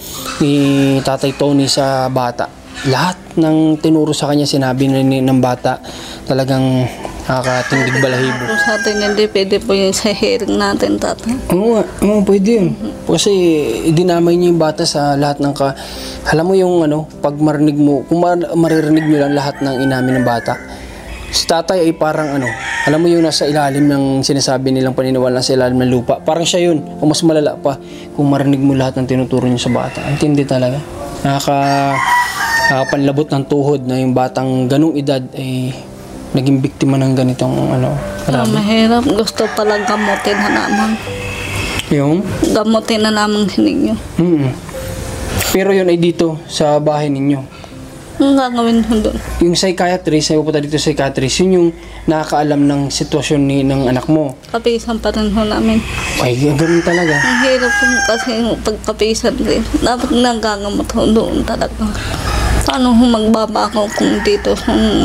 Tatay Tony sa bata. Lahat ng tinuro sa kanya, sinabi ng bata, talagang nakakatindig balahibo.
Kung sa atin hindi pwede po yung sa hearing natin, tatay.
Oo, pwede yun. Kasi dinamay niyo yung bata sa lahat ng alam mo yung pag marinig mo, kung maririnig niyo lang lahat ng inamin ng bata, si tatay ay parang alam mo yung nasa ilalim ng sinasabi nilang paniniwala sa ilalim ng lupa. Parang siya yun. O mas malala pa kung marinig mo lahat ng tinuturo niyo sa bata. Ang tindi talaga. Nakakapanlabot ng tuhod na yung batang ganung edad ay naging biktima ng ganitong
Mahirap. Gusto palang gamutin na naman.
Yung?
Gamutin na naman sininyo.
Pero yun ay dito sa bahay ninyo.
Ang gagawin mo doon?
Yung psychiatrist, ay pupunta dito sa psychiatrist, yun yung nakakaalam ng sitwasyon ng anak mo.
Kapisan pa rin ho namin.
Ay, ganun talaga.
Ang hirap po kasi yung pagkapisan rin. Dapat nagagamot ho doon talaga. Paano ho magbaba ako kung dito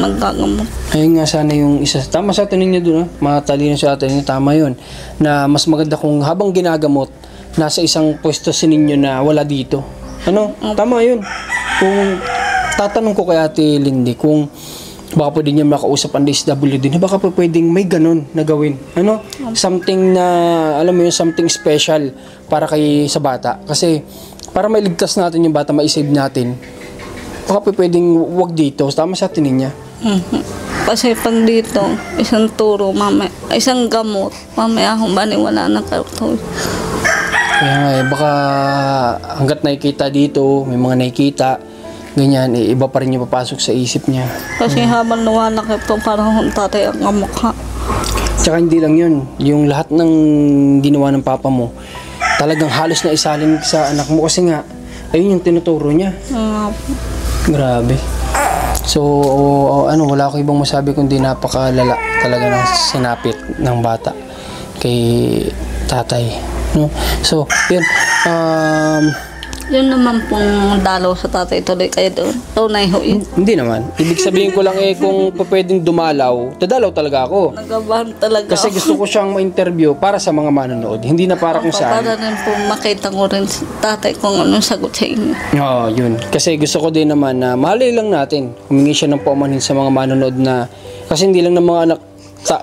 magagamot?
Ayun nga sana yung isa. Tama sa atin ninyo doon, matalino sa atin ninyo, tama yun. Na mas maganda kung habang ginagamot, nasa isang pwesto si ninyo na wala dito. Tama yun. Kung tatanong ko kay Ate Lindy kung baka pwede niya makausap ang DSWD na baka pwedeng may ganun na gawin. Something na, alam mo yun, something special para sa bata. Kasi para mailigtas natin yung bata, maisave natin, baka pwedeng wag dito. Tama sa atin niya.
Kasi pag dito, isang turo, isang gamot, mamaya akong baniwala na karto.
Kaya nga baka hanggat nakikita dito, may mga nakikita, ganyan, iba pa rin yung papasok sa isip niya.
Kasi habang lumalaki po, parang tatay ang kamukha.
Tsaka hindi lang yun, yung lahat ng ginawa ng papa mo, talagang halos na isalin sa anak mo kasi nga, ayun yung tinuturo niya. Grabe. So, wala ko ibang masabi kundi napakalala talaga ng sinapit ng bata kay tatay. So, yun.
Yun naman pong dalaw sa tatay tuloy kayo doon. Tunay ho yun.
Hindi naman. Ibig sabihin ko lang kung pwedeng dumalaw, dadalaw talaga ako.
Nagabahan talaga.
Kasi gusto ko siyang ma-interview para sa mga manonood. Hindi na para kung saan.
Para rin po makita ko rin si tatay kung anong sagot sa inyo.
Oo, yun. Kasi gusto ko din naman na mahalay lang natin. Humingi siya ng paumanhin sa mga manonood na, kasi hindi lang ng mga anak,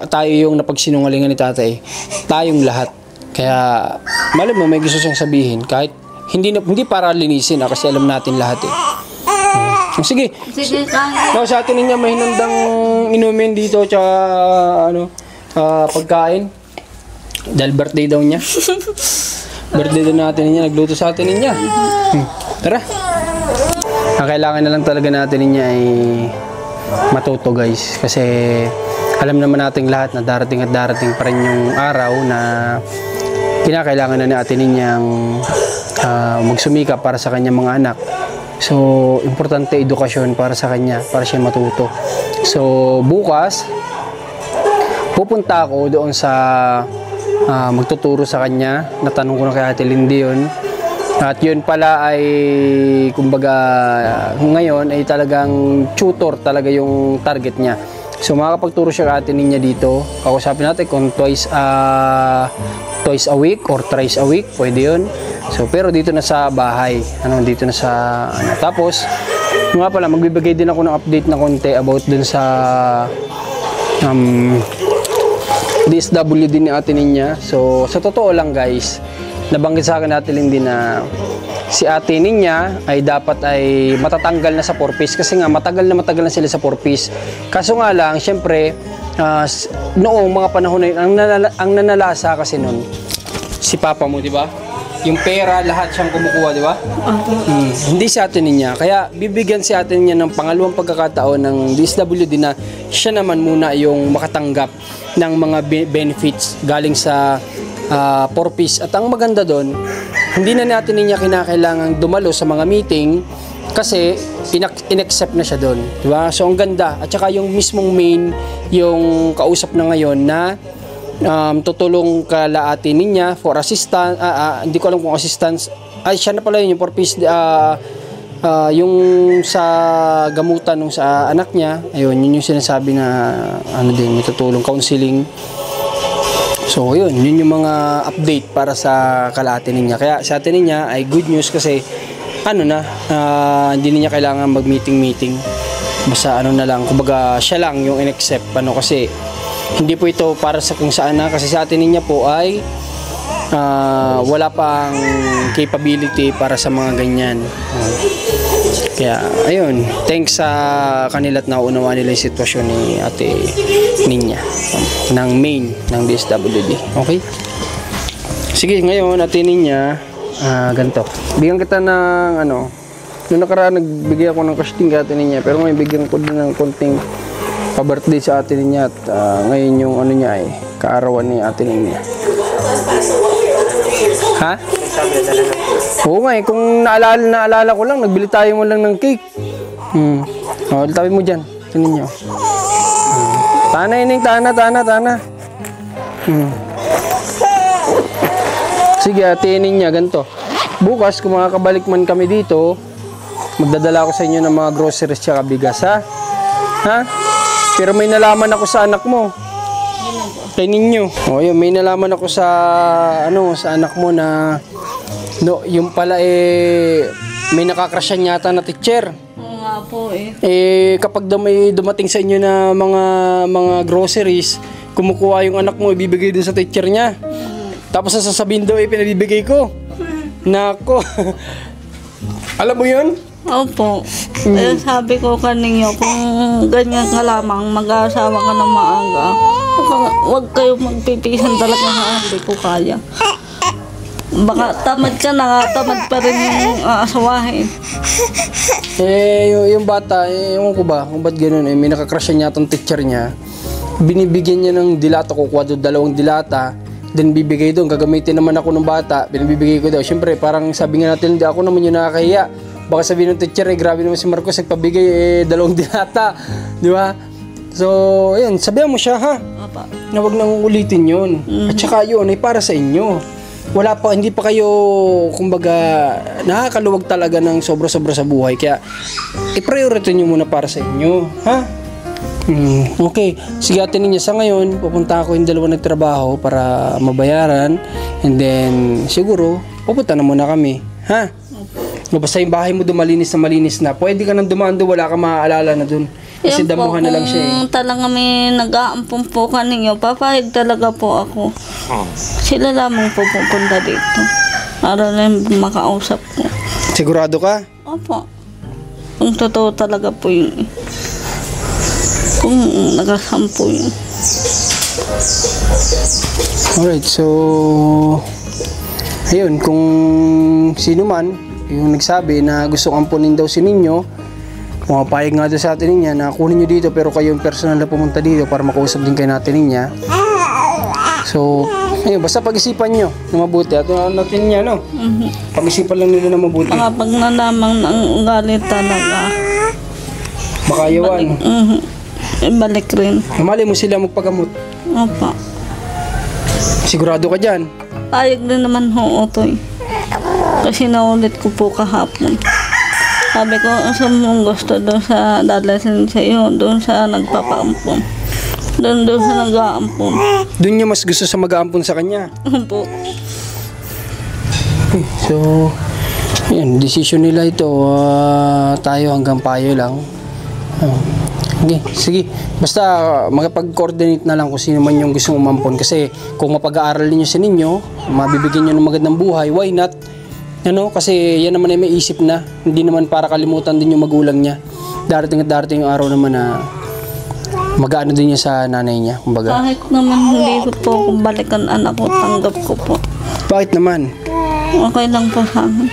tayo yung napagsinungalingan ni tatay. Tayong lahat. Kaya, malay mo, may gusto siyang sabihin. Kahit hindi para linisin kasi alam natin lahat Sige.
Sige, kaya.
Sa atin niya may hinandang inumin dito tsaka pagkain. Dahil birthday daw niya. Birthday daw natin niya. Nagluto sa atin niya. Tara. Ang kailangan na lang talaga natin niya ay matuto guys. Kasi alam naman nating lahat na darating at darating pa rin yung araw na kinakailangan na natin niyang magsumika para sa kanyang mga anak.
So, importante edukasyon para sa kanya, para siya matuto. So, bukas, pupunta ako doon sa magtuturo sa kanya. Natanong ko na kay Ate Lindy yun. At yun pala ay, kumbaga, ngayon ay talagang tutor talaga yung target niya. So, makakapagturo siya kay Ate niya dito. Kausapin natin kung twice a week or thrice a week, pwede yun. So, pero dito na sa bahay. Dito na sa, Tapos, nga pala, magbibigay din ako ng update na konti about dun sa DSWD ni Ate Ninya. So, sa totoo lang guys, nabanggit sa akin natin din na si Ate Ninya ay dapat ay matatanggal na sa 4-piece kasi nga matagal na sila sa 4-piece. Kaso nga lang, syempre, noong mga panahon na yun, ang nanalasa kasi nun, si Papa mo, di ba? Yung pera, lahat siyang kumukuha, di ba? Hindi si Ate Ninya. Kaya bibigyan si Ate Ninya ng pangalawang pagkakataon ng DSWD na siya naman muna yung makatanggap ng mga benefits galing sa 4-piece. At ang maganda doon, hindi na natin niya kinakailangang dumalo sa mga meeting kasi in-accept na siya doon. Diba? So ang ganda. At saka yung mismong main, yung kausap na ngayon na tutulong kala Ate Ninya for assistance. Hindi ko alam kung assistance. Siya na pala yun, yung 4-piece. Yung sa gamutan nung sa anak niya, ayun, yun yung sinasabi na din, may tutulong, counseling. So yun yung mga update para sa kala Ate Ninya. Kaya sa Ate Ninya ay good news kasi hindi niya kailangan mag-meeting. Basta na lang, kumbaga siya lang yung in-accept kasi hindi po ito para sa kung saan kasi sa Ate Ninya po ay wala pang capability para sa mga ganyan. Kaya ayun, thanks sa kanila at nauunawaan nila yung sitwasyon ni Ate Ninya ng main ng DSWD. Okay? Sige, ngayon Ate Ninya, ganito. Bigyan kita ng noong nakaraan nagbigay ako ng casting kay Ate Ninya, pero ngayon bigyan ko din ng konting pa-birthday sa Ate Ninya at ngayon yung niya ay kaarawan ni Ate Ninya. Ha? Oo nga kung naalala ko lang, nagbili tayo mo lang ng cake. Tabi mo dyan. Tingnan nyo. Tana ining, tana. Sige, Ate Ninya, ganito. Bukas, kung makakabalik man kami dito, magdadala ako sa inyo ng mga groceries tsaka bigas, ha? Ha? Pero may nalaman ako sa anak mo. Kay Ninyo. Yun, may nalaman ako sa sa anak mo na yung pala may nakakrasyan yata na teacher.
Oo nga po
Kapag may dumating sa inyo na mga groceries, kumukuha yung anak mo, ibibigay dun sa teacher niya. Tapos sasabihin daw, pinabibigay ko. Nako. Alam mo yun?
Opo. Sabi ko kaninyo, kung ganyan ka lamang, mag-aasawa ka ng maaga, huwag kayo magpipisan talaga hindi ko kaya. Baka tamad ka na, tamad pa rin yung aasawahin.
Yung bata, ewan ko ba, kung ba't ganun, may nakakrasyan niya itong teacher niya, binibigyan niya ng dilata, kukuha doon 2 dilata, then bibigay doon, gagamitin naman ako ng bata, binibigay ko daw. Siyempre, parang sabi nga natin, hindi ako naman yung nakakahiya. Baka sabihin ng teacher, grabe naman si Marcos, nagpabigay 2 dilata, di ba? So, ayun, sabihan mo siya, ha?
Apa.
Na huwag nang ulitin yun. At saka yun, ay para sa inyo. Hindi pa kayo, kumbaga, nakakaluwag talaga ng sobra-sobra sa buhay. Kaya, i-priority nyo muna para sa inyo, ha? Okay, sige Ate Ninya, sa ngayon, pupunta ako yung 2 nagtrabaho para mabayaran. And then, siguro, pupunta na muna kami, ha? Basta yung bahay mo malinis na. Pwede ka nang dumaan doon, wala ka maaalala na doon. Kasi damuhan na lang siya
Kung talaga may nag-aampun po kaninyo, papahig talaga po ako. Sila lamang po pupunta dito. Para lang makausap ko.
Sigurado ka?
Opo. Kung totoo talaga po yun. Kung nagasampo yun.
Alright, so ayun, kung sino man yung nagsabi na gusto ampunin daw si Ninyo, pumapayag nga doon sa Ate Ninya na kunin nyo dito pero kayo yung personal na pumunta dito para makausap din kayo natin Ninya. So, ayun, basta pag-isipan nyo na mabuti. At natin niya, no? Pag-isipan lang nila na mabuti.
Baka pag nalamang ng ugali talaga,
Makayawan.
ibalik rin.
Mali mo sila magpagamot.
Opo.
Sigurado ka dyan.
Payag din naman ho, Otoy. Kasi naulit ko po kahapon. Sabi ko, saan mong gusto doon sa dadasin sa iyo, doon sa nagpapaampon. Doon sa nag-aampon.
Doon niya mas gusto sa mag-aampon sa kanya.
Opo.
So, yan, decision nila ito. Tayo hanggang payo lang. Okay, sige. Basta makapag-coordinate na lang kung sino man yung gustong umampon. Kasi kung mapag-aaral niyo sa ninyo, mabibigyan nyo ng magandang buhay, why not? Ano? Kasi yan naman ay may isip na. Hindi naman para kalimutan din yung magulang niya. Darating at darating yung araw naman na mag-ano din niya sa nanay niya. Kumbaga.
Kahit naman hindi ko po kung balikan anak ko, tanggap ko po.
Bakit naman?
Okay lang po sa akin.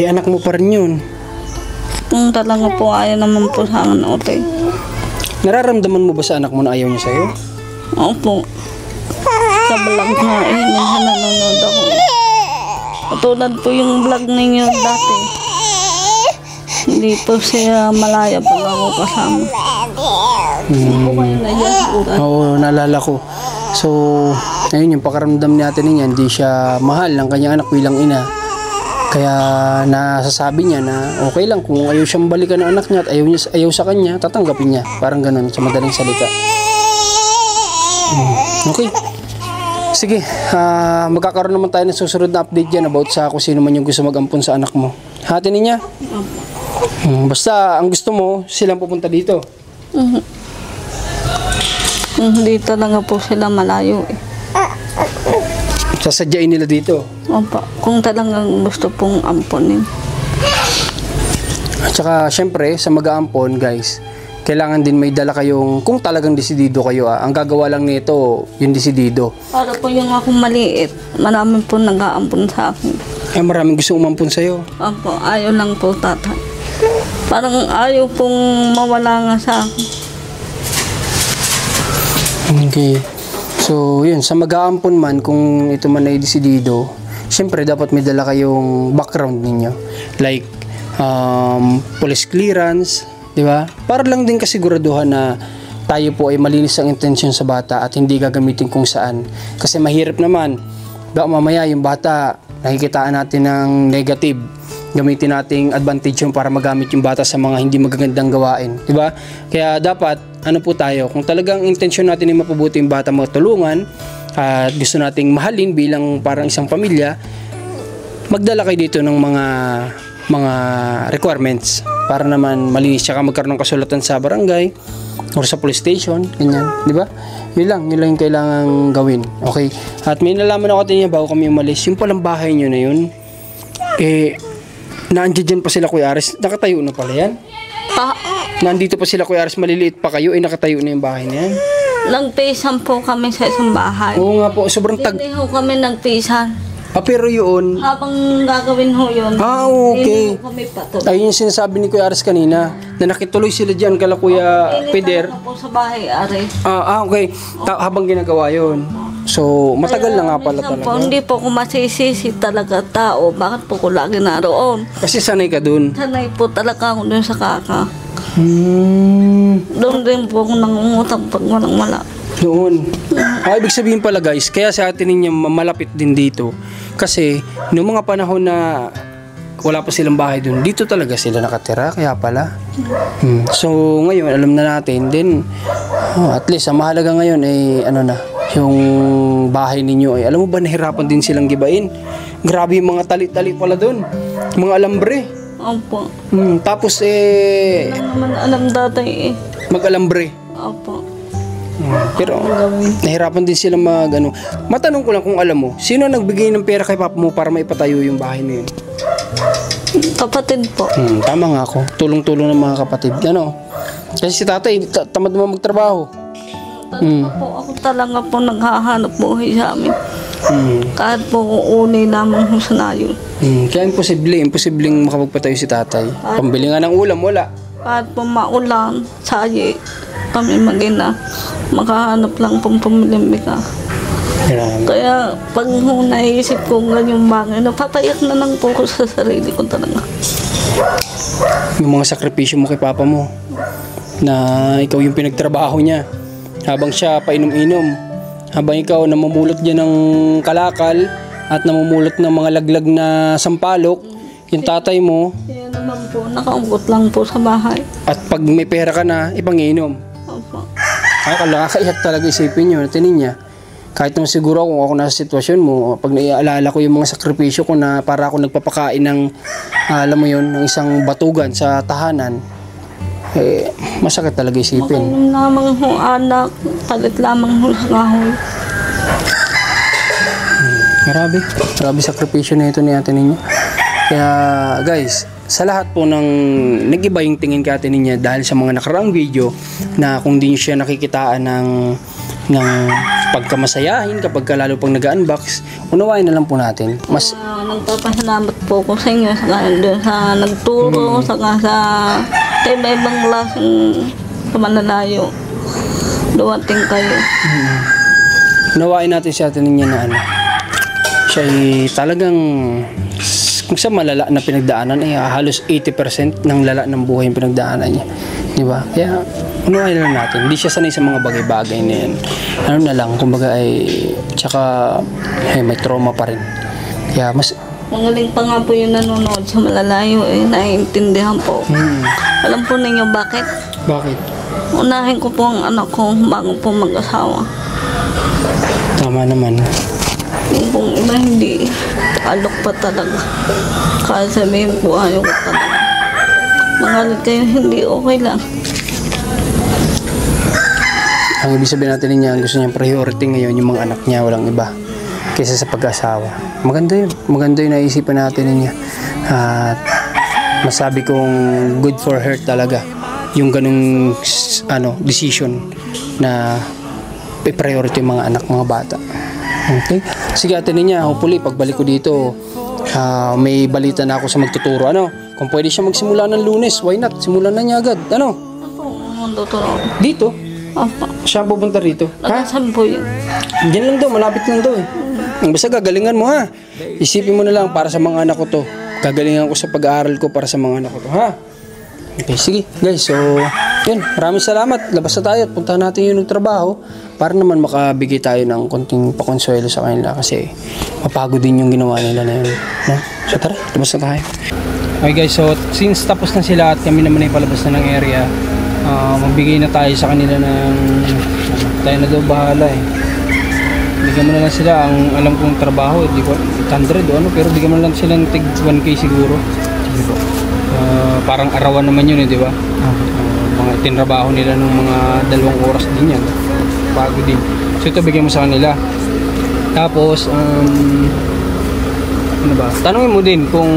Eh, anak mo pa rin yun.
Kung talaga po ayaw naman po sa akin, okay.
Nararamdaman mo ba sa anak mo na ayaw niya sa'yo?
Opo. Sa vlog nga minsan nanonood ako. Katulad po yung vlog ninyo dati. Hindi po siya malaya pag ako kasama. Hindi po kayo nayasuran.
Oo, naalala ko. So, ayun yung pakaramdam natin niya, hindi siya mahal ng kanyang anak bilang ina. Kaya nasasabi niya na okay lang kung ayaw siyang balikan ng anak niya at ayaw sa kanya, tatanggapin niya. Parang ganun, sa madaling salita. Okay. Sige, magkakaroon naman tayo ng susunod na update dyan about sa kung sino man yung gusto mag-ampon sa anak mo. Hati niya. Basta ang gusto mo, silang pupunta dito.
Hindi talaga po sila malayo eh.
Sasadyain nila dito.
Opo. Kung talagang gusto pong amponin.
At saka, syempre, sa mag-aampon, guys, kailangan din may dala kayong, kung talagang desidido kayo, ang gagawa lang nito, yung desidido.
Para po yung akong maliit, marami po nag-aampon sa akin.
Eh, maraming gusto umampon sa'yo.
Opo, ayaw lang po tatay. Parang ayaw pong mawala nga sa akin.
Okay. So, yun, sa mag-aampon man, kung ito man ay desidido, syempre, dapat may dala kayong background ninyo. Like, police clearance, di ba? Para lang din kasiguraduhan na tayo po ay malinis ang intensyon sa bata at hindi gagamitin kung saan. Kasi mahirap naman, mamaya yung bata, nakikitaan natin ng negative, gamitin nating advantage yung para magamit yung bata sa mga hindi magagandang gawain, di ba? Kaya dapat, ano po tayo, kung talagang intensyon natin ay mapabuti yung bata, matulungan, at gusto nating mahalin bilang parang isang pamilya, magdala kayo dito ng mga requirements para naman malinis, tsaka magkaroon ng kasulatan sa barangay or sa police station, ganyan, di ba? Yun lang yung kailangang gawin. Okay? At may nalaman ako din niya bago kami umalis, yung palang bahay nyo na yun, nandiyan dyan pa sila, Kuya Aris, nakatayo na pala yan. Nandito pa sila, Kuya Aris, maliliit pa kayo, nakatayo na yung bahay na yan.
Nagpisan po kami sa isang bahay.
Oo nga po, sobrang
Hindi ho kami nagpisan.
Pero yun,
Habang gagawin ho yun.
okay.
Hindi ho kami patuloy.
Ayun yung sinasabi ni Kuya Aris kanina, na nakituloy sila dyan kala Kuya Peder.
Hindi po sa bahay, Aris.
Okay. Habang ginagawa yun. So, matagal na nga pala
Minsan po,
talaga.
hindi po ko masisisi talaga tao. Bakit po ko lagi naroon?
Kasi sanay ka dun.
Sanay po talaga ako dun sa kaka.
Doon.
Doon din po ako nangungutang pag walang-wala.
Ibig sabihin pala guys, kaya sa atin ninyo malapit din dito. Kasi, noong mga panahon na wala pa silang bahay dun, dito talaga sila nakatira, kaya pala. So, ngayon, alam na natin, then, at least, ang mahalaga ngayon ay, yung bahay ninyo ay, alam mo ba, nahirapan din silang gibain. Grabe yung mga tali-tali pala dun. Mga alambre.
Opo.
Tapos,
Hindi naman alam dati eh.
mag-alambre.
Opo.
Pero, nahirapan din sila Matanong ko lang kung alam mo, sino nagbigay ng pera kay papa mo para maipatayo yung bahay na yun?
Kapatid po.
Tama nga ako. Tulong-tulong ng mga kapatid. Kasi si tatay, tamad naman magtrabaho.
Ako talaga po naghahanap buhay sa amin. Kahit po uni lamang ho sa nayon.
Kaya imposibleng makapagpatayo si tatay. Pambili nga ng ulam, wala.
Kahit po maulan, sayi, kami mag-ina, makahanap lang pong pamilimika.
Grabe.
Kaya pag naisip ko ganyan bagay, napapayak na lang po ko sa sarili ko talaga.
Yung mga sakripisyo mo kay papa mo, na ikaw yung pinagtrabaho niya, habang siya painom-inom, habang ikaw namumulot dyan ng kalakal at namumulot ng mga laglag na sampalok, yung tatay mo,
Kaya naman po, nakaugot lang po sa bahay.
at pag may pera ka na, ipanginom.
Opo.
Nakakaiyak talaga isipin nyo, tinin niya. Kahit naman siguro kung ako nasa sitwasyon mo, pag naiaalala ko yung mga sakripisyo ko na para ako nagpapakain ng, alam mo yun, ng isang batugan sa tahanan, masakit talaga isipin.
Makainom lamang ho anak, palit lamang ho sa kahoy.
Grabe sakripisyo na ito ni ate ninyo. Kaya guys, sa lahat po ng nag-iba yung tingin kay ate niya dahil sa mga nakaraang video na kung di nyo siya nakikitaan ng pagkamasayahin kapag lalo pang nag-unbox, unawain na lang po natin. Mas
Nagpapasalamat po ko sa inyo sa nagturo, saka sa iba-ibang klaseng kamanalayo. Duwating kayo.
unawain natin si ate niya na siya ay talagang kung sa malala na pinagdaanan ay halos 80% ng lala ng buhay yung pinagdaanan niya. Di ba? Kaya unawain lang natin. Hindi siya sanay sa mga bagay-bagay na yan. Ano na lang, kumbaga ay tsaka may trauma pa rin. Kaya mas
Magaling pa nga po yung nanonood sa malalayo naiintindihan po. Alam po ninyo bakit?
bakit?
Unahin ko po ang anak ko bago po mag-asawa.
Tama naman.
Yung pong iba hindi, alok pa talaga. Kaya sabihin po ayaw ko talaga. Mangalit kayo, hindi okay lang.
Ang ibig sabihin natin niya, gusto niyang priority ngayon yung mga anak niya, walang iba kaysa sa pag-asawa. Maganda yun naisipan natin niya. At masabi kong good for her talaga yung ganung decision na i-priority yung mga anak, mga bata. Okay? Sige ate niya, hopefully pagbalik ko dito may balita na ako sa magtuturo. Kung pwede siya magsimula ng Lunes, why not? Simulan na niya agad.
Ang tuturo.
Dito?
Apa.
Siya pupunta rito.
Nagasan po yun.
Diyan lang daw, malapit lang daw eh. Basta gagalingan mo ha. Isipin mo na lang para sa mga anak ko to. Gagalingan ko sa pag-aaral ko para sa mga anak ko to, ha? Okay, sige guys. So, yun. Maraming salamat. Labas na tayo at puntahan natin yung trabaho para naman makabigay tayo ng konting pakonsuelo sa kanila kasi mapagod din yung ginawa nila na yun. No? So tara, labas na tayo. Okay guys, so since tapos na sila at kami naman ay palabas na ng area, magbigay na tayo sa kanila ng tayo na daw bahala eh. Bigyan mo na lang sila ang alam kong trabaho, di ko 800 o pero bigyan mo na lang silang tig 1K siguro. Sige po. Parang arawan naman yun eh, di ba? Mga tinrabaho nila ng mga 2 oras din yan. Pagod din. So ito bigyan mo sa kanila. Tapos ano ba? Tanungin mo din kung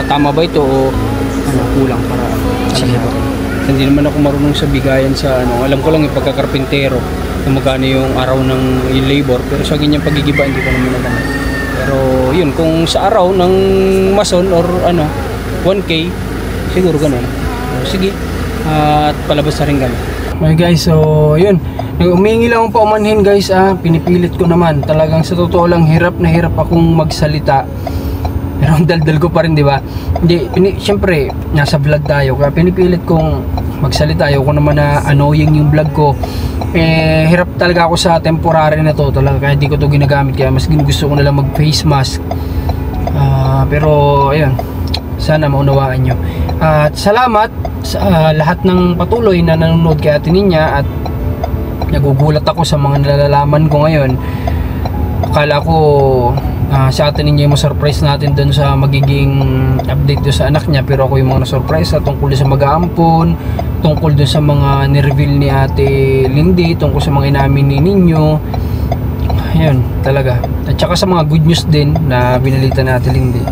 tama ba ito o kulang para sige ba. Hindi naman ako marunong sa bigayan sa alam ko lang yung pagkakarpintero kung magkano yung araw ng labor pero sa ganyang pagigiba hindi ko naman alam. Pero yun kung sa araw ng mason or 1K siguro ganun. Sige. At palabas na rin ganun. Okay guys, so yun. Umingi lang akong paumanhin guys pinipilit ko naman. Talagang sa totoo lang hirap na hirap akong magsalita. Pero ang daldal ko pa rin, di ba? Siyempre, nasa vlog tayo. Kaya pinipilit kong magsalita. Ayoko naman na annoying yung vlog ko. Hirap talaga ako sa temporary na to. Talaga, kaya hindi ko to ginagamit. Kaya mas gusto ko na lang mag face mask. Pero, ayun. Sana maunawaan nyo. At salamat sa lahat ng patuloy na nanonood kay Ate Ninya. At nagugulat ako sa mga nalalaman ko ngayon. Akala ko sa Ate Ninya yung surprise natin dun sa magiging update doon sa anak niya, pero ako yung mga na-surprise tungkol sa mag-aampon, tungkol dun sa mga ni-reveal ni Ate Lindy, tungkol sa mga inamin ni Ninyo. Ayun, talaga. At saka sa mga good news din na binalita ni Ate Lindy.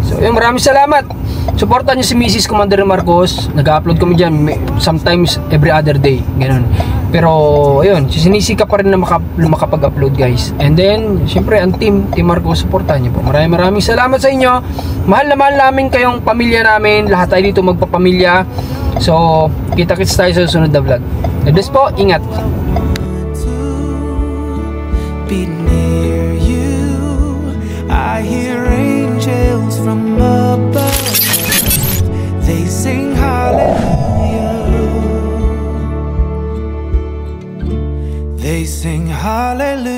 So, yun, maraming salamat. Supportan nyo si Mrs. Commander Marcos. Nag-upload kami dyan sometimes every other day. Ganun. Pero, ayun, sinisika pa rin na makapag-upload guys. And then, syempre, ang team Marcos, supportan nyo po. Maraming salamat sa inyo. Mahal na mahal namin kayong pamilya namin. Lahat tayo dito magpapamilya. So, kita-kits tayo sa susunod na vlog. God bless po. Ingat.
be near you. I hear angels from above. They sing hallelujah. They sing hallelujah.